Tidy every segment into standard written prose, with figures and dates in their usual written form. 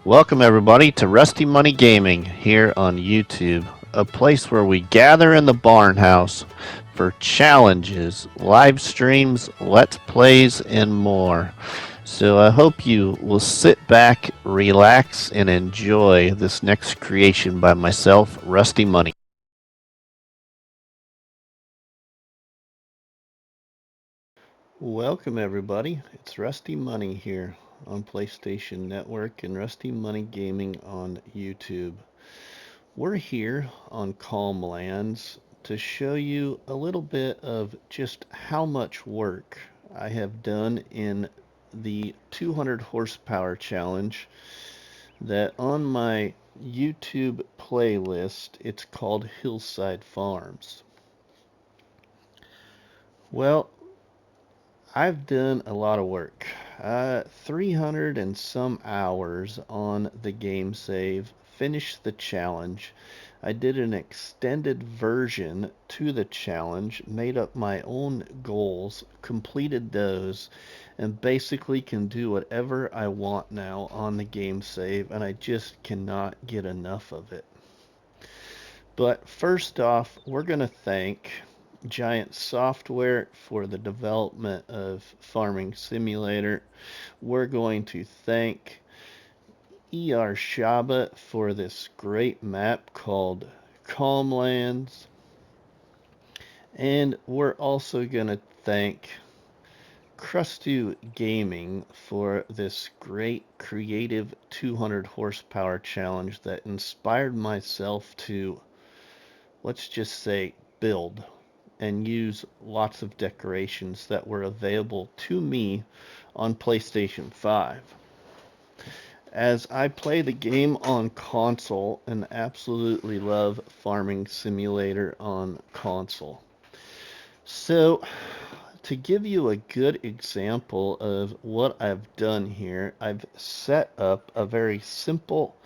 Welcome everybody to Rusty Money Gaming here on YouTube, a place where we gather in the barn house for challenges, live streams, let's plays, and more. So I hope you will sit back, relax, and enjoy this next creation by myself, Rusty Money. Welcome everybody, it's Rusty Money here on PlayStation Network and Rusty Money Gaming on YouTube. We're here on Calm Lands to show you a little bit of just how much work I have done in the 200 horsepower challenge that on my YouTube playlist it's called Hillside Farms. Well, I've done a lot of work. 300 and some hours on the game save, finished the challenge. I did an extended version to the challenge, made up my own goals, completed those, and basically can do whatever I want now on the game save, and I just cannot get enough of it. But first off, we're going to thank Giant Software for the development of Farming Simulator. We're going to thank erShaba for this great map called Calmlands. And we're also going to thank Crustu Gaming for this great creative 200 horsepower challenge that inspired myself to, let's just say, build and use lots of decorations that were available to me on PlayStation 5. As I play the game on console and absolutely love Farming Simulator on console. So, to give you a good example of what I've done here, I've set up a very simple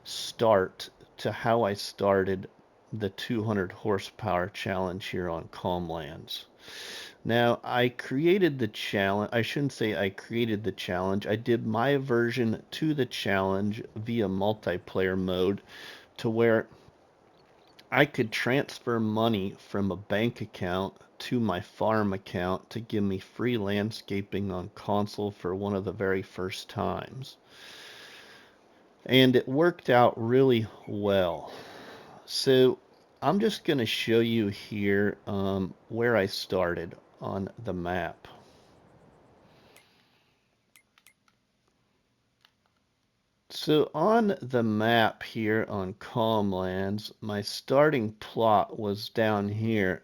start to how I started the 200 horsepower challenge here on Calmlands. Now, I created the challenge. I shouldn't say I created the challenge. I did my version to the challenge via multiplayer mode to where I could transfer money from a bank account to my farm account to give me free landscaping on console for one of the very first times. And it worked out really well. So I'm just going to show you here where I started on the map. So on the map here on Calmlands, my starting plot was down here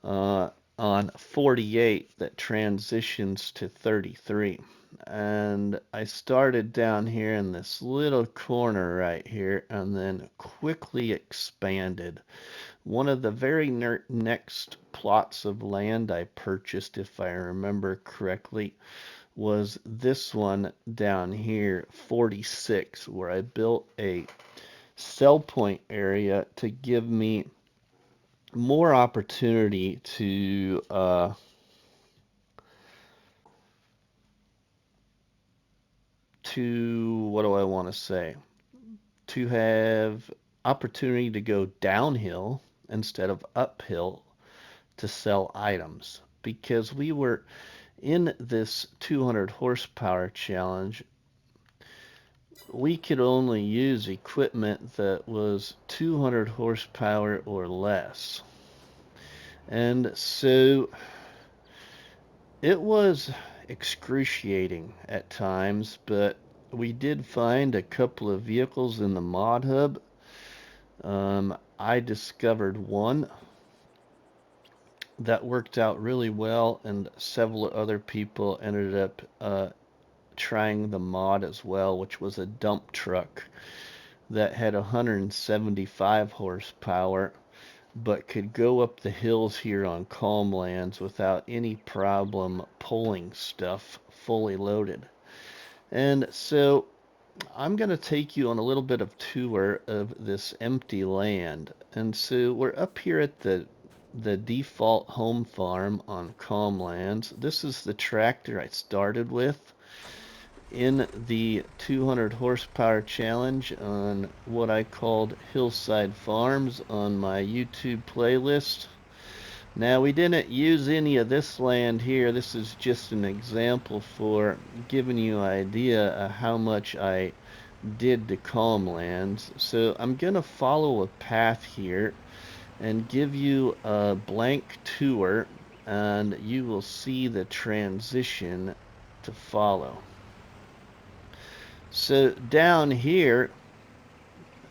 on 48 that transitions to 33. And I started down here in this little corner right here and then quickly expanded. One of the very next plots of land I purchased, if I remember correctly, was this one down here, 46, where I built a sell point area to give me more opportunity to what do I want to say? To have opportunity to go downhill instead of uphill to sell items because we were in this 200 horsepower challenge. We could only use equipment that was 200 horsepower or less. And so it was excruciating at times, but we did find a couple of vehicles in the mod hub. I discovered one that worked out really well, and several other people ended up trying the mod as well, which was a dump truck that had 175 horsepower but could go up the hills here on Calmlands without any problem pulling stuff fully loaded. And so I'm going to take you on a little bit of tour of this empty land. And so we're up here at the default home farm on Calmlands. This is the tractor I started with. in the 200 horsepower challenge on what I called Hillside Farms on my YouTube playlist. Now, we didn't use any of this land here. This is just an example for giving you an idea of how much I did to calm lands. So I'm going to follow a path here and give you a blank tour, and you will see the transition to follow. So down here,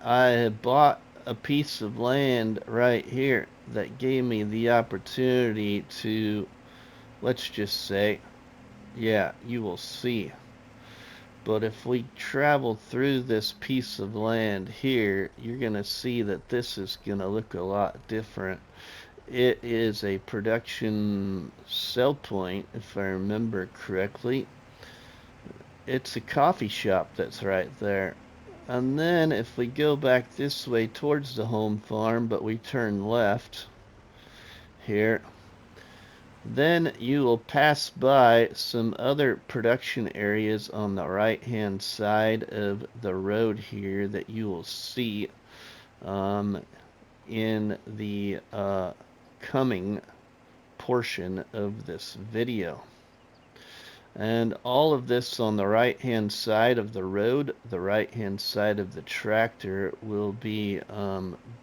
I bought a piece of land right here that gave me the opportunity to, let's just say, yeah, you will see. But if we travel through this piece of land here, you're going to see that this is going to look a lot different. It is a production sell point, if I remember correctly. It's a coffee shop that's right there. And then if we go back this way towards the home farm, but we turn left here, then you will pass by some other production areas on the right hand side of the road here that you will see in the coming portion of this video. And all of this on the right hand side of the road, the right hand side of the tractor, will be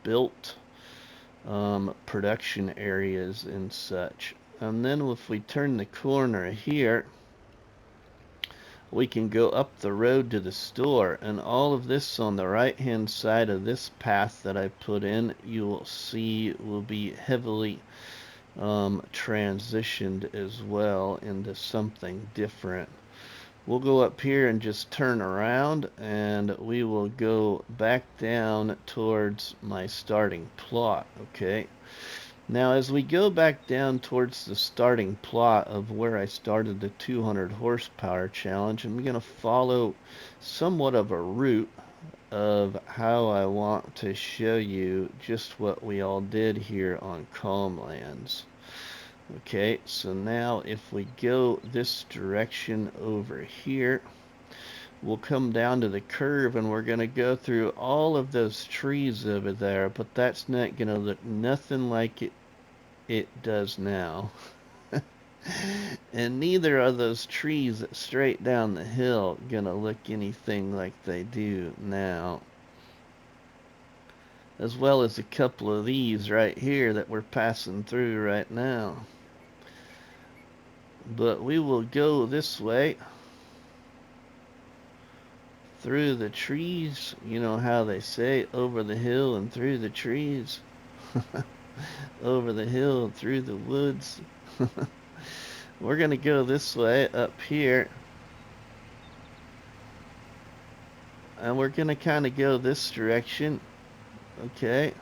built production areas and such. And then if we turn the corner here, we can go up the road to the store, and all of this on the right hand side of this path that I put in, you will see will be heavily transitioned as well into something different. We'll go up here and just turn around, and we will go back down towards my starting plot. Okay, now as we go back down towards the starting plot of where I started the 200 horsepower challenge, I'm going to follow somewhat of a route of how I want to show you just what we all did here on Calm Lands. Okay, so now if we go this direction over here, we'll come down to the curve, and we're going to go through all of those trees over there, but that's not going to look nothing like it does now. And neither are those trees straight down the hill gonna look anything like they do now. As well as a couple of these right here that we're passing through right now. But we will go this way through the trees. You know how they say, over the hill and through the trees. Over the hill and through the woods. We're going to go this way up here. And we're going to kind of go this direction. Okay.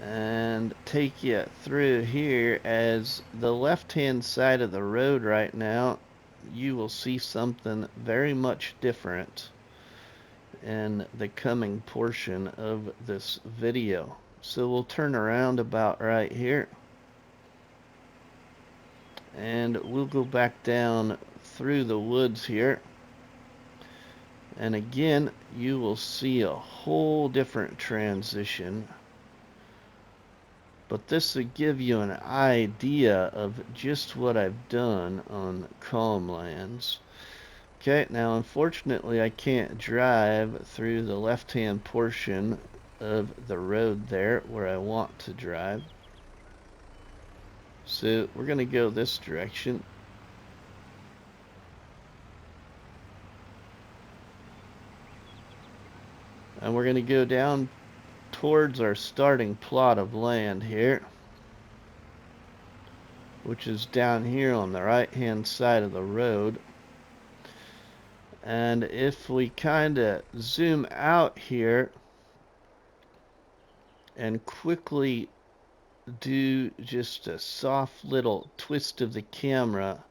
And take you through here. As the left-hand side of the road right now, you will see something very much different in the coming portion of this video. So we'll turn around about right here. And we'll go back down through the woods here. And again, you will see a whole different transition. But this will give you an idea of just what I've done on Calm Lands. Okay, now unfortunately I can't drive through the left-hand portion of the road there where I want to drive. So we're going to go this direction. And we're going to go down towards our starting plot of land here, which is down here on the right hand side of the road. And if we kind of zoom out here and quickly do just a soft little twist of the camera,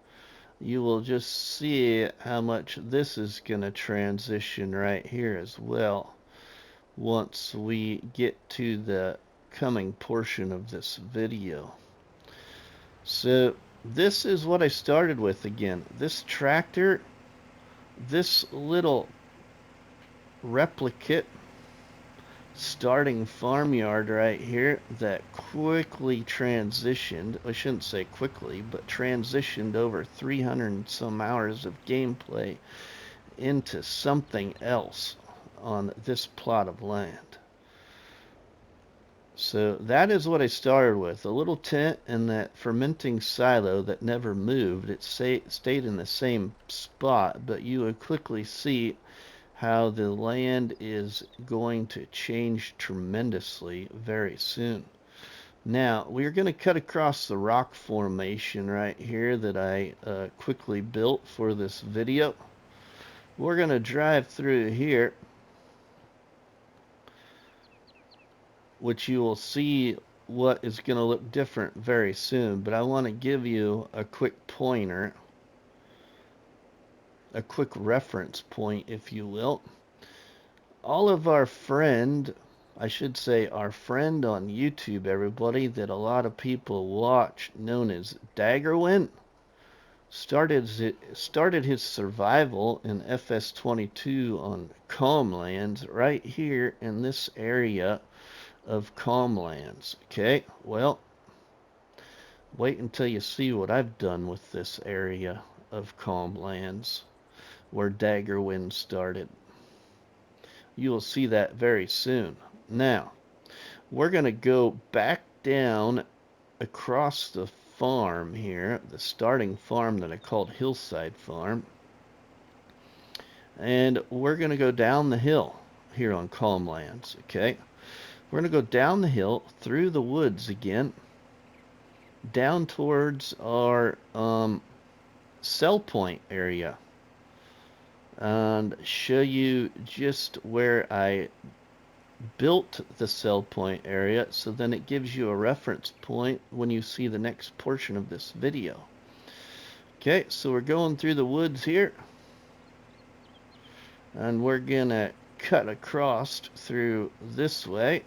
you will just see how much this is going to transition right here as well once we get to the coming portion of this video. So this is what I started with again. This tractor this little replicate starting farmyard right here that quickly transitioned, I shouldn't say quickly, but transitioned over 300 and some hours of gameplay into something else on this plot of land. So that is what I started with, a little tent and that fermenting silo that never moved. It stayed in the same spot, but you would quickly see how the land is going to change tremendously very soon. Now, we're going to cut across the rock formation right here that I quickly built for this video. We're going to drive through here, which you will see what is going to look different very soon, but I want to give you a quick pointer, a quick reference point, if you will. All of our friend, I should say our friend on YouTube, everybody, that a lot of people watch, known as Daggerwin, started his survival in FS22 on Calmlands right here in this area of Calmlands. Okay, well, wait until you see what I've done with this area of Calmlands where Daggerwin started. You will see that very soon. Now, we're going to go back down across the farm here, the starting farm that I called Hillside Farm. And we're going to go down the hill here on Calmlands, okay? We're going to go down the hill through the woods again, down towards our sell point area, and show you just where I built the sell point area, so then it gives you a reference point when you see the next portion of this video. Okay, so we're going through the woods here, and we're gonna cut across through this way.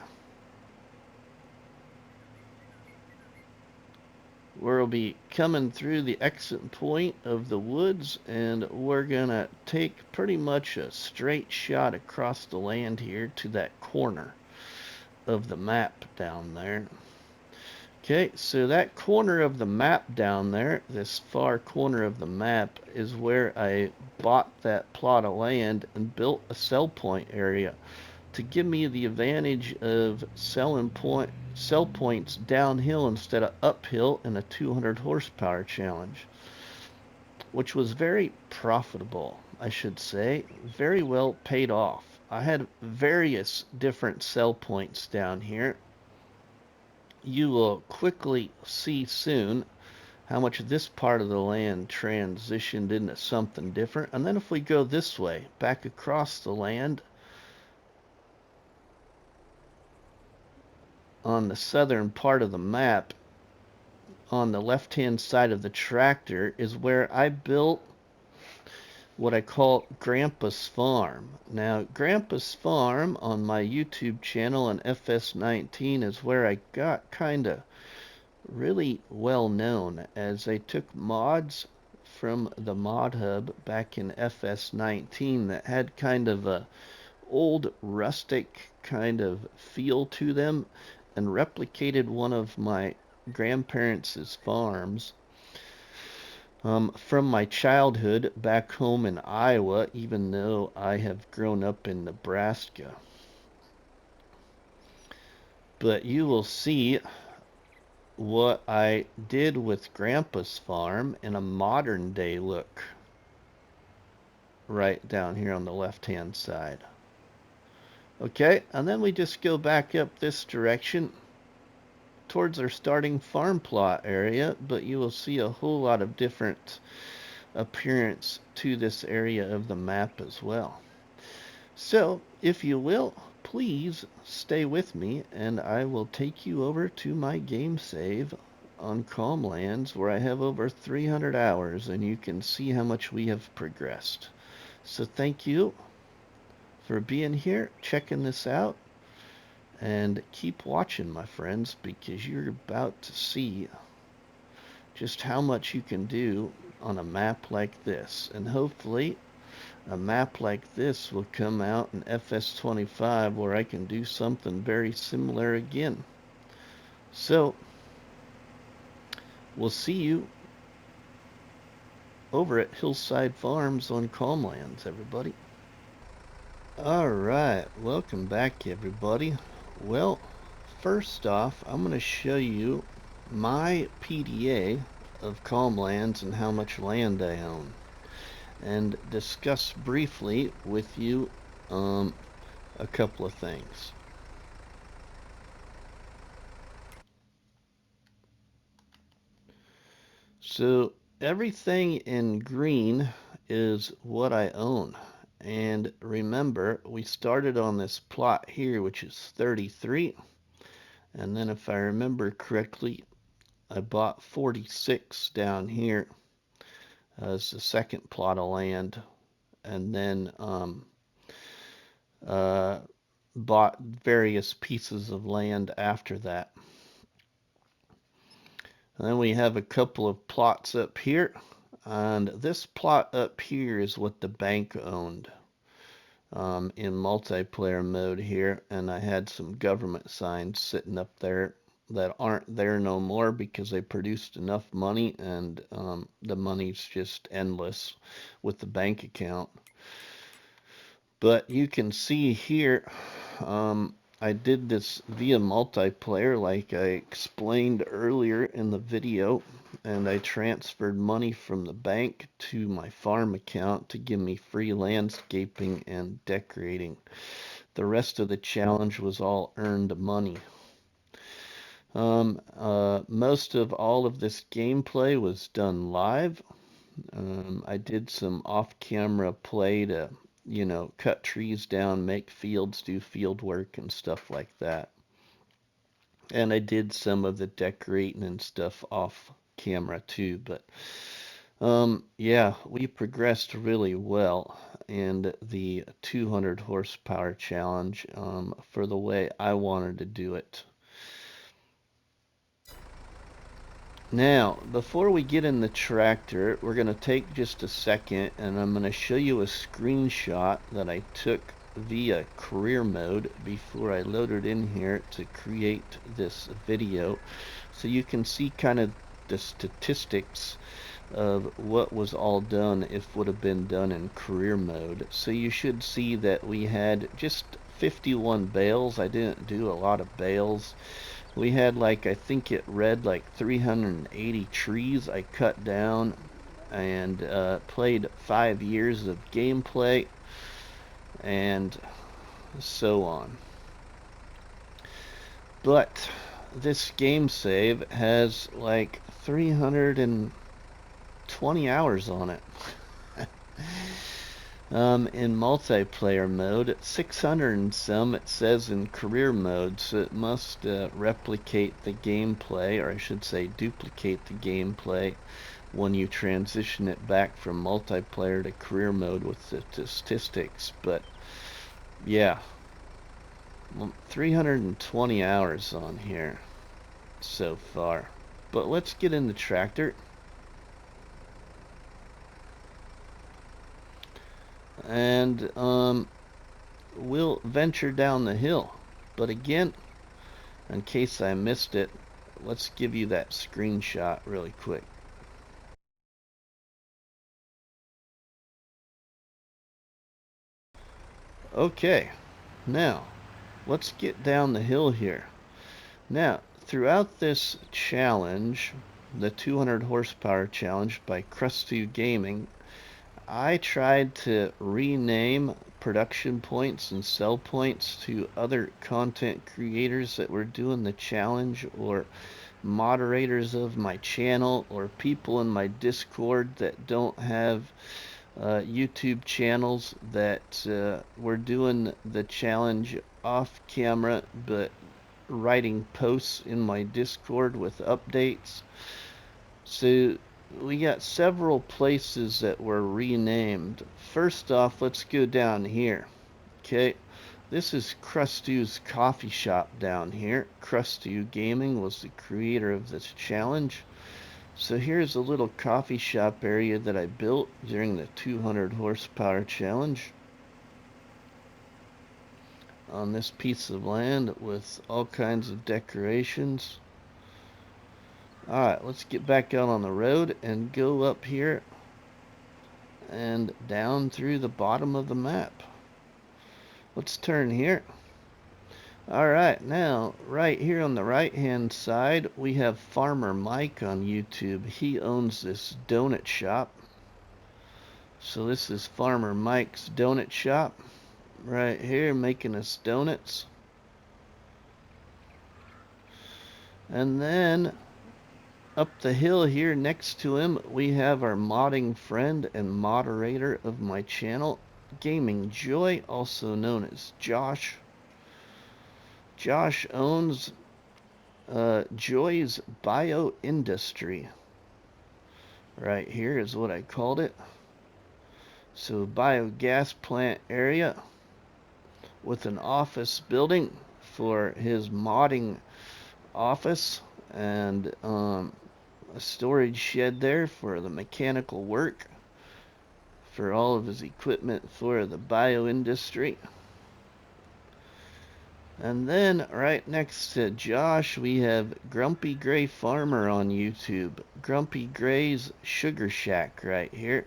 We'll be coming through the exit point of the woods, and we're gonna take pretty much a straight shot across the land here to that corner of the map down there. Okay, so that corner of the map down there, this far corner of the map, is where I bought that plot of land and built a sell point area to give me the advantage of sell points downhill instead of uphill in a 200 horsepower challenge, which was very profitable, I should say. Very well paid off. I had various different sell points down here. You will quickly see soon how much this part of the land transitioned into something different. And then if we go this way, back across the land, on the southern part of the map, on the left-hand side of the tractor, is where I built what I call Grandpa's Farm. Now, Grandpa's Farm on my YouTube channel on FS19 is where I got kind of really well known, as I took mods from the mod hub back in FS19 that had kind of a old rustic kind of feel to them, and replicated one of my grandparents' farms from my childhood back home in Iowa, even though I have grown up in Nebraska. But you will see what I did with Grandpa's farm in a modern day look right down here on the left hand side. Okay, and then we just go back up this direction towards our starting farm plot area, but you will see a whole lot of different appearance to this area of the map as well. So, if you will, please stay with me, and I will take you over to my game save on Calmlands, where I have over 300 hours, and you can see how much we have progressed. So thank you for being here, checking this out, and keep watching, my friends, because you're about to see just how much you can do on a map like this. And hopefully a map like this will come out in FS25 where I can do something very similar again. So, we'll see you over at Hillside Farms on Calmlands, everybody. Alright, welcome back, everybody. Well, first off, I'm going to show you my PDA of Calmlands and how much land I own, and discuss briefly with you a couple of things. So everything in green is what I own. And remember, we started on this plot here, which is 33. And then if I remember correctly, I bought 46 down here as the second plot of land. And then bought various pieces of land after that. And then we have a couple of plots up here. And this plot up here is what the bank owned in multiplayer mode here. And I had some government signs sitting up there that aren't there no more because they produced enough money, and the money's just endless with the bank account. But you can see here, I did this via multiplayer like I explained earlier in the video, and I transferred money from the bank to my farm account to give me free landscaping and decorating. The rest of the challenge was all earned money. Most of all of this gameplay was done live. I did some off-camera play to, cut trees down, make fields, do field work and stuff like that. And I did some of the decorating and stuff off camera too, but yeah, we progressed really well in the 200 horsepower challenge for the way I wanted to do it. Now, before we get in the tractor, we're going to take just a second and I'm going to show you a screenshot that I took via career mode before I loaded in here to create this video, so you can see kind of the statistics of what was all done if would have been done in career mode. So you should see that we had just 51 bales. I didn't do a lot of bales. We had, like, I think it read like 380 trees I cut down, and played 5 years of gameplay and so on. But this game save has like 320 hours on it. In multiplayer mode, 600 and some it says in career mode, so it must replicate the gameplay, or I should say duplicate the gameplay when you transition it back from multiplayer to career mode with the statistics. But yeah, 320 hours on here so far. But let's get in the tractor. And we'll venture down the hill. But again, in case I missed it, let's give you that screenshot really quick. Okay, now let's get down the hill here. Now, throughout this challenge, the 200 horsepower challenge by Krusty Gaming, I tried to rename production points and sell points to other content creators that were doing the challenge, or moderators of my channel, or people in my Discord that don't have YouTube channels that were doing the challenge off camera but writing posts in my Discord with updates. So we got several places that were renamed. First off, let's go down here. Okay, this is Krusty's coffee shop down here. Krusty Gaming was the creator of this challenge. So here's a little coffee shop area that I built during the 200 horsepower challenge on this piece of land with all kinds of decorations. Alright, let's get back out on the road and go up here and down through the bottom of the map. Let's turn here. Alright, now right here on the right hand side we have Farmer Mike on YouTube. He owns this donut shop. So this is Farmer Mike's donut shop right here, making us donuts. And then up the hill here next to him we have our modding friend and moderator of my channel, Gaming Joy, also known as Josh. Josh owns Joy's Bio Industry. Right here is what I called it. So biogas plant area with an office building for his modding office and a storage shed there for the mechanical work for all of his equipment for the bio industry. And then right next to Josh we have Grumpy Gray Farmer on YouTube. Grumpy Gray's Sugar Shack right here.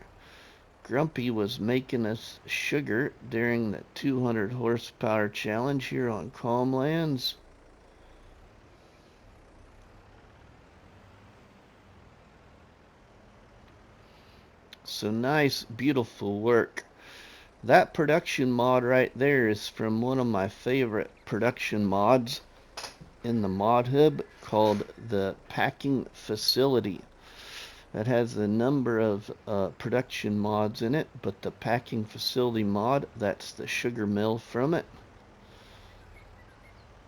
Grumpy was making us sugar during the 200 horsepower challenge here on Calm Lands. So nice, beautiful work. That production mod right there is from one of my favorite production mods in the mod hub called the Packing Facility. That has a number of production mods in it, but the Packing Facility mod, that's the sugar mill from it.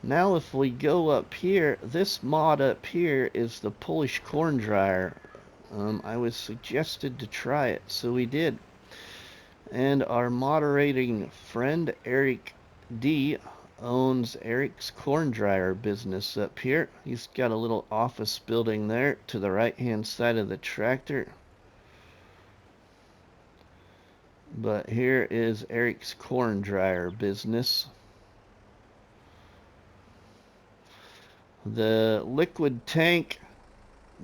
Now if we go up here, this mod up here is the Polish corn dryer. I was suggested to try it, so we did. And our moderating friend Eric D owns Eric's corn dryer business up here. He's got a little office building there to the right hand side of the tractor. But here is Eric's corn dryer business. The liquid tank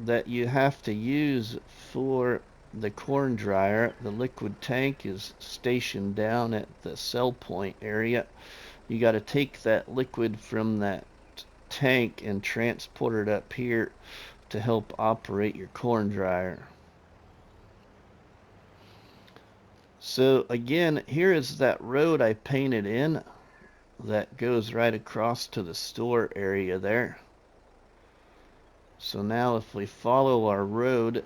that you have to use for the corn dryer, the liquid tank is stationed down at the sell point area. You got to take that liquid from that tank and transport it up here to help operate your corn dryer. So again, here is that road I painted in that goes right across to the store area there. So now if we follow our road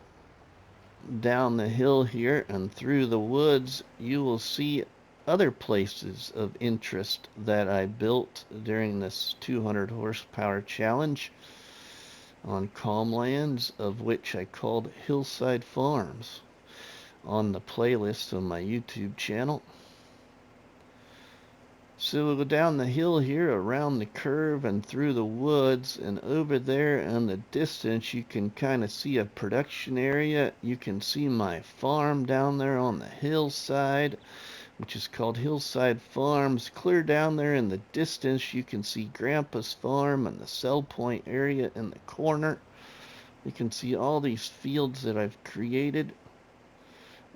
down the hill here and through the woods, you will see other places of interest that I built during this 200 horsepower challenge on Calm Lands, of which I called Hillside Farms on the playlist on my YouTube channel. So we'll go down the hill here, around the curve and through the woods, and over there in the distance you can kind of see a production area. You can see my farm down there on the hillside, which is called Hillside Farms. Clear down there in the distance you can see Grandpa's farm and the sell point area in the corner. You can see all these fields that I've created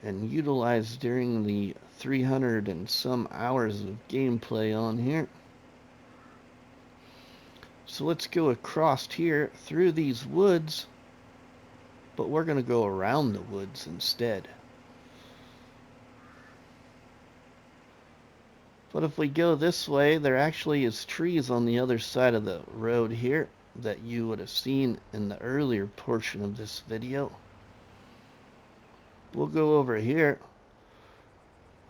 and utilized during the 300 and some hours of gameplay on here. So let's go across here through these woods, but we're going to go around the woods instead. But if we go this way, there actually is trees on the other side of the road here that you would have seen in the earlier portion of this video. We'll go over here.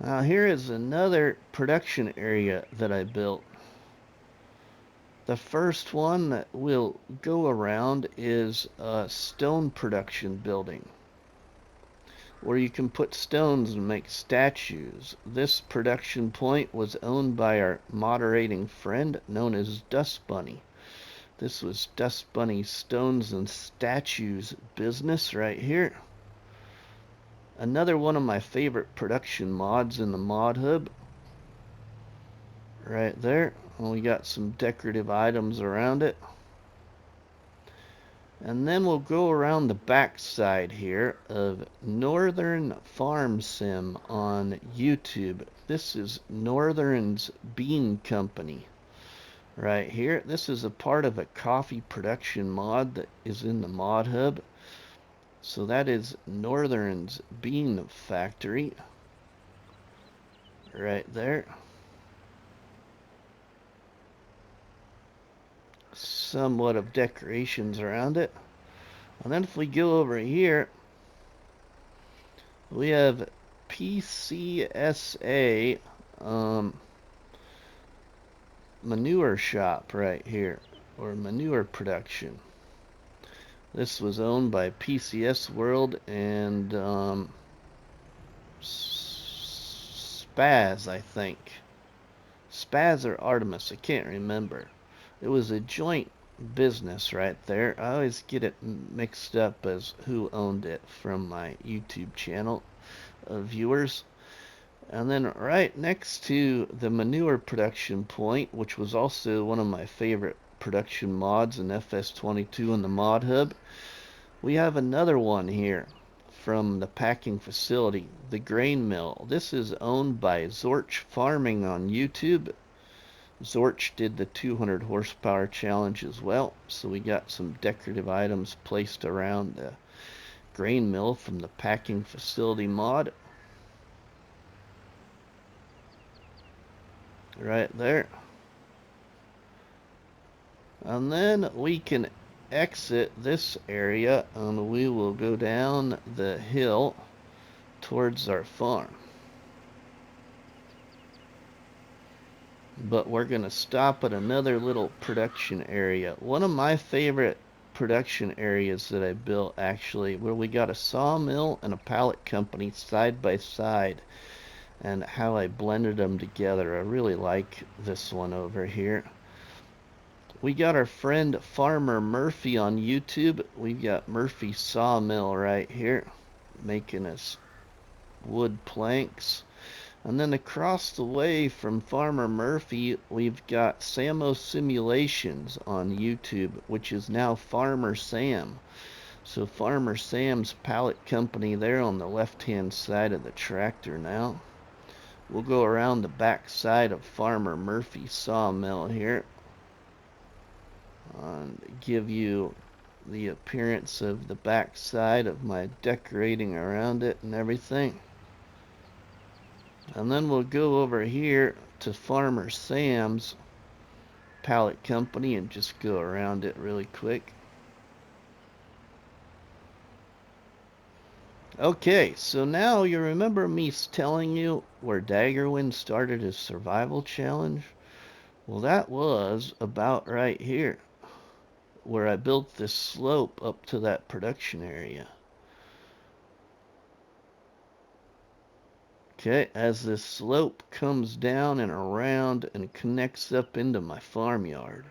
Now here is another production area that I built. The first one that we'll go around is a stone production building, where you can put stones and make statues. This production point was owned by our moderating friend known as Dust Bunny. This was Dust Bunny Stones and Statues business right here. Another one of my favorite production mods in the mod hub. Right there. And we got some decorative items around it. And then we'll go around the back side here of Northern Farm Sim on YouTube. This is Northern's Bean Company right here. This is a part of a coffee production mod that is in the mod hub. So that is Northern's Bean Factory right there. Somewhat of decorations around it. And then if we go over here, we have PCSA manure shop right here, or manure production. This was owned by PCS World and Spaz, I think. Spaz or Artemis, I can't remember. It was a joint business right there. I always get it mixed up as who owned it from my YouTube channel viewers. And then right next to the manure production point, which was also one of my favorite production mods in FS22 in the mod hub, we have another one here from the packing facility, the grain mill. This is owned by Zorch Farming on YouTube. Zorch did the 200 horsepower challenge as well, so we got some decorative items placed around the grain mill from the packing facility mod. Right there. And then we can exit this area and we will go down the hill towards our farm. But we're going to stop at another little production area. One of my favorite production areas that I built, actually, where we got a sawmill and a pallet company side by side, and how I blended them together. I really like this one over here. We got our friend Farmer Murphy on YouTube. We've got Murphy Sawmill right here, making us wood planks. And then across the way from Farmer Murphy, we've got Samo Simulations on YouTube, which is now Farmer Sam. So Farmer Sam's pallet company there on the left-hand side of the tractor now. We'll go around the back side of Farmer Murphy Sawmill here and give you the appearance of the back side of my decorating around it and everything. And then we'll go over here to Farmer Sam's pallet company and just go around it really quick. Okay, so now you remember me telling you where Daggerwind started his survival challenge? Well, that was about right here, where I built this slope up to that production area. Okay, as this slope comes down and around and connects up into my farmyard.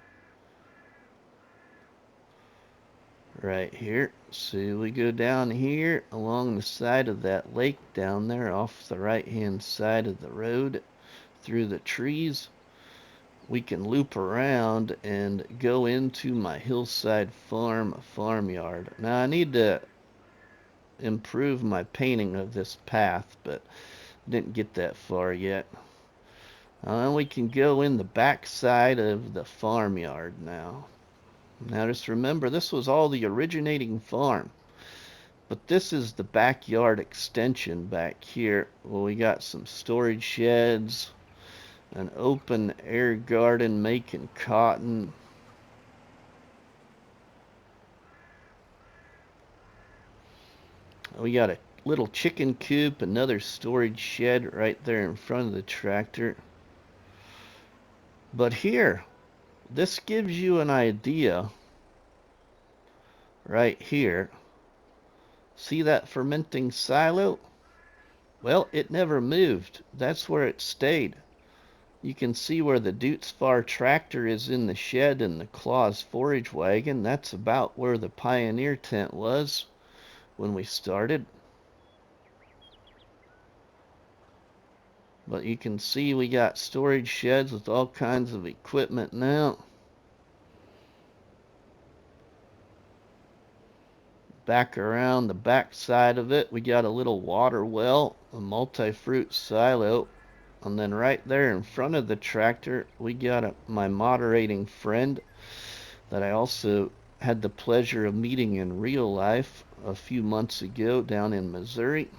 Right here. So we go down here along the side of that lake down there off the right hand side of the road through the trees. We can loop around and go into my hillside farmyard. Now I need to improve my painting of this path, but didn't get that far yet. We can go in the back side of the farmyard now. Now just remember, this was all the originating farm, but this is the backyard extension back here. Well, we got some storage sheds, an open air garden making cotton. We got a little chicken coop, another storage shed right there in front of the tractor. But here, this gives you an idea right here. See that fermenting silo? Well, it never moved. That's where it stayed. You can see where the Dutz Far tractor is in the shed and the Claus forage wagon. That's about where the Pioneer tent was when we started. But you can see we got storage sheds with all kinds of equipment now. Back around the back side of it, we got a little water well, a multi-fruit silo, and then right there in front of the tractor, we got my moderating friend that I also had the pleasure of meeting in real life a few months ago down in Missouri,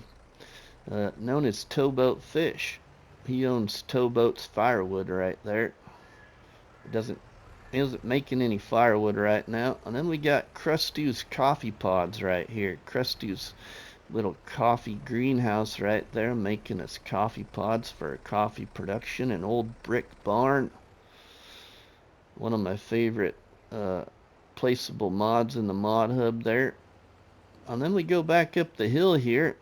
known as Towboat Fish. He owns Towboat's Firewood right there. He isn't making any firewood right now. And then we got Krusty's coffee pods right here. Krusty's little coffee greenhouse right there, making us coffee pods for coffee production. An old brick barn. One of my favorite placeable mods in the mod hub there. And then we go back up the hill here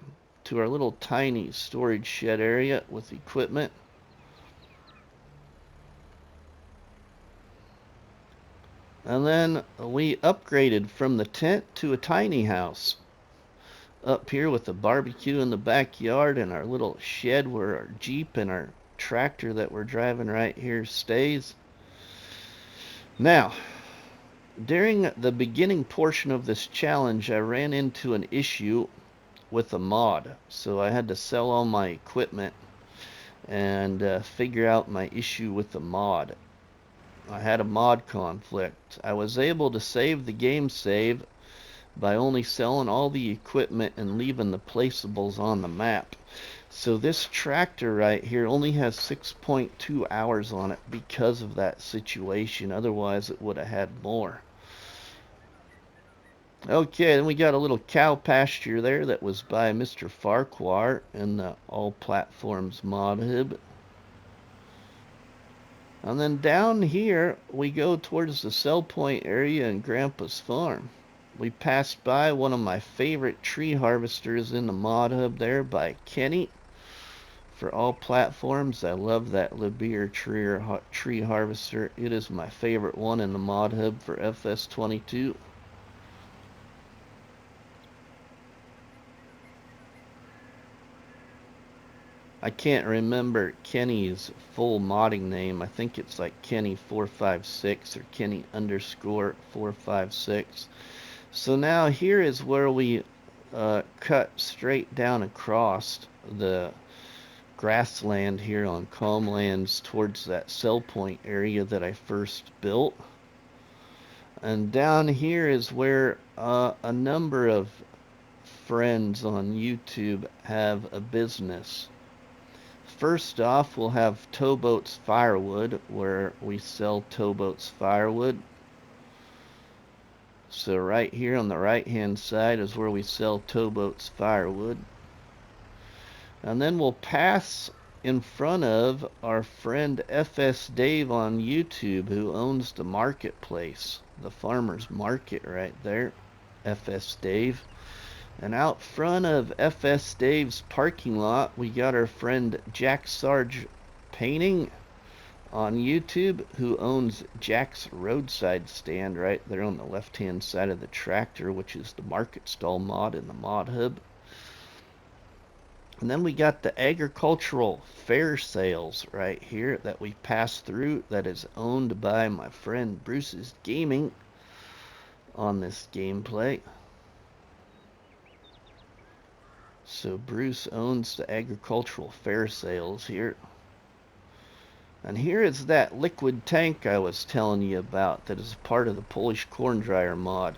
to our little tiny storage shed area with equipment. And then we upgraded from the tent to a tiny house up here with a barbecue in the backyard and our little shed where our Jeep and our tractor that we're driving right here stays. Now, during the beginning portion of this challenge, I ran into an issue with a mod. So I had to sell all my equipment and figure out my issue with the mod. I had a mod conflict. I was able to save the game save by only selling all the equipment and leaving the placeables on the map. So this tractor right here only has 6.2 hours on it because of that situation. Otherwise it would have had more. Okay, then we got a little cow pasture there that was by Mr. Farquhar in the All Platforms mod hub. And then down here, we go towards the sell point area in Grandpa's farm. We passed by one of my favorite tree harvesters in the mod hub there by Kenny for All Platforms. I love that Lebeer tree harvester. It is my favorite one in the mod hub for FS22. I can't remember Kenny's full modding name. I think it's like Kenny456 or Kenny_456. So now here is where we cut straight down across the grassland here on Calmlands towards that sell point area that I first built. And down here is where a number of friends on YouTube have a business. First off, we'll have Towboat's Firewood, where we sell Towboat's Firewood. So right here on the right hand side is where we sell Towboat's Firewood. And then we'll pass in front of our friend FS Dave on YouTube, who owns the marketplace, the farmer's market right there, FS Dave. And out front of FS Dave's parking lot, we got our friend Jack Sarge Painting on YouTube, who owns Jack's Roadside Stand right there on the left-hand side of the tractor, which is the market stall mod in the mod hub. And then we got the agricultural fair sales right here that we passed through that is owned by my friend Bruce's Gaming on this gameplay. So Bruce owns the agricultural fair sales here. And here is that liquid tank I was telling you about that is part of the Polish corn dryer mod.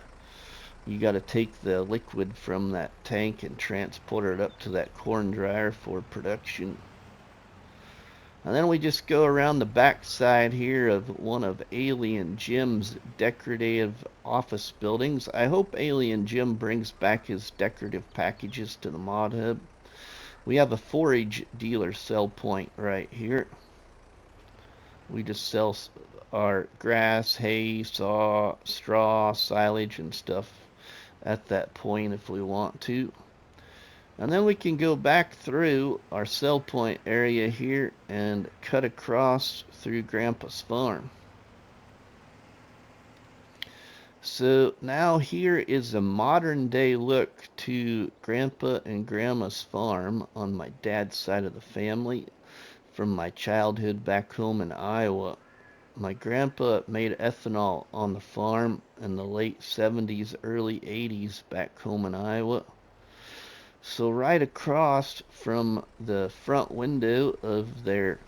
You got to take the liquid from that tank and transport it up to that corn dryer for production. And then we just go around the back side here of one of Alien Jim's decorative office buildings. I hope Alien Jim brings back his decorative packages to the mod hub. We have a forage dealer sell point right here. We just sell our grass, hay, straw, silage, and stuff at that point if we want to. And then we can go back through our sell point area here and cut across through Grandpa's farm. So now here is a modern day look to Grandpa and Grandma's farm on my dad's side of the family from my childhood back home in Iowa. My grandpa made ethanol on the farm in the late 70s, early 80s back home in Iowa. So right across from the front window of their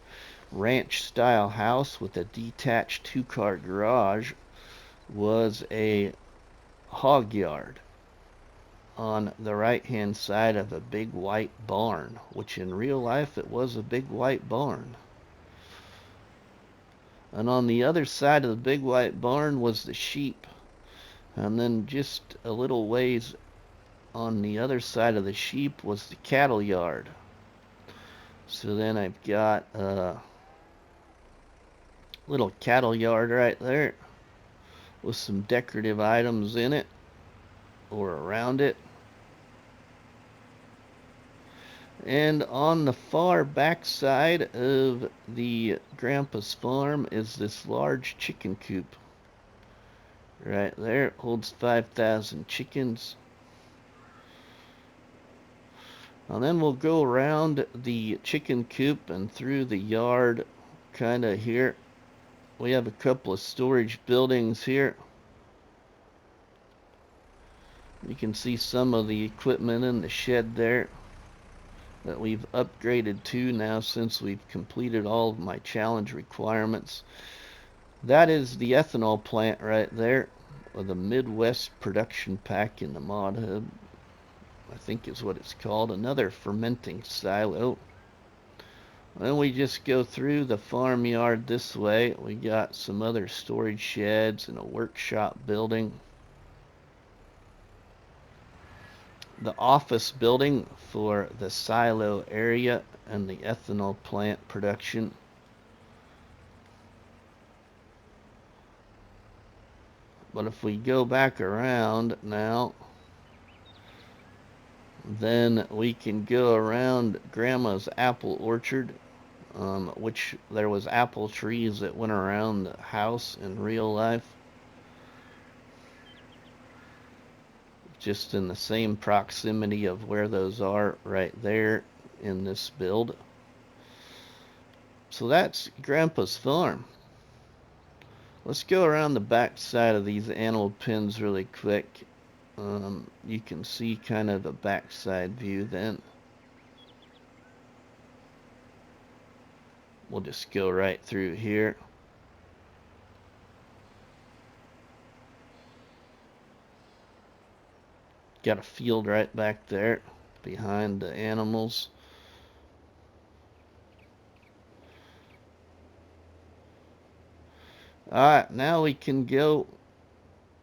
ranch-style house with a detached two-car garage was a hog yard on the right-hand side of a big white barn, which in real life it was a big white barn. And on the other side of the big white barn was the sheep. And then just a little ways on the other side of the sheep was the cattle yard. So then I've got a little cattle yard right there with some decorative items in it or around it. And on the far back side of the Grandpa's farm is this large chicken coop. Right there, it holds 5,000 chickens. And then we'll go around the chicken coop and through the yard kind of here. We have a couple of storage buildings here. You can see some of the equipment in the shed there that we've upgraded to now since we've completed all of my challenge requirements. That is the ethanol plant right there, or the Midwest production pack in the mod hub, I think is what it's called. Another fermenting silo. Then we just go through the farmyard this way. We got some other storage sheds and a workshop building. The office building for the silo area and the ethanol plant production. But if we go back around now, then we can go around Grandma's apple orchard, which there was apple trees that went around the house in real life. Just in the same proximity of where those are right there in this build. So that's Grandpa's farm. Let's go around the back side of these animal pens really quick. You can see kind of the backside view then. We'll just go right through here. Got a field right back there behind the animals. Alright, now we can go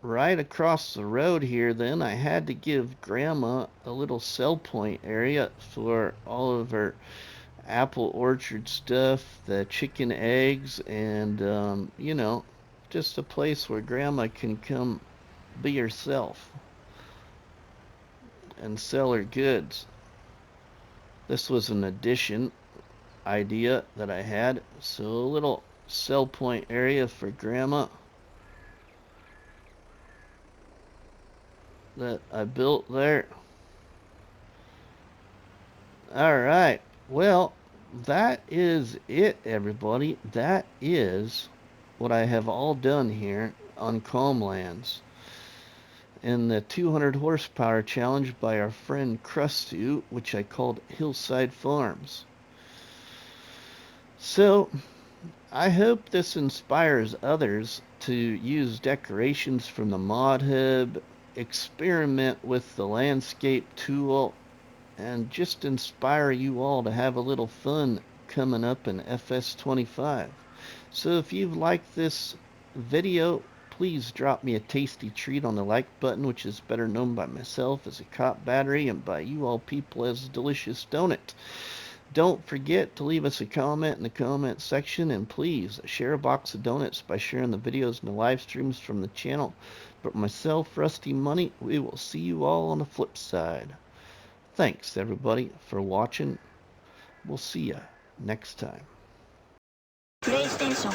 right across the road here then. I had to give Grandma a little sell point area for all of her apple orchard stuff, the chicken eggs, and you know, just a place where Grandma can come be herself and sell her goods. This was an addition idea that I had, so a little sell point area for Grandma that I built there. Alright, well, that is it, everybody. That is what I have all done here on Calmlands in the 200 horsepower challenge by our friend Krusty, which I called Hillside Farms. So I hope this inspires others to use decorations from the mod hub, experiment with the landscape tool, and just inspire you all to have a little fun coming up in FS25. So if you've liked this video, please drop me a tasty treat on the like button, which is better known by myself as a cop battery and by you all people as a delicious donut. Don't forget to leave us a comment in the comment section, and please share a box of donuts by sharing the videos and the live streams from the channel. But myself, RustyMoney, we will see you all on the flip side. Thanks everybody for watching. We'll see ya next time. PlayStation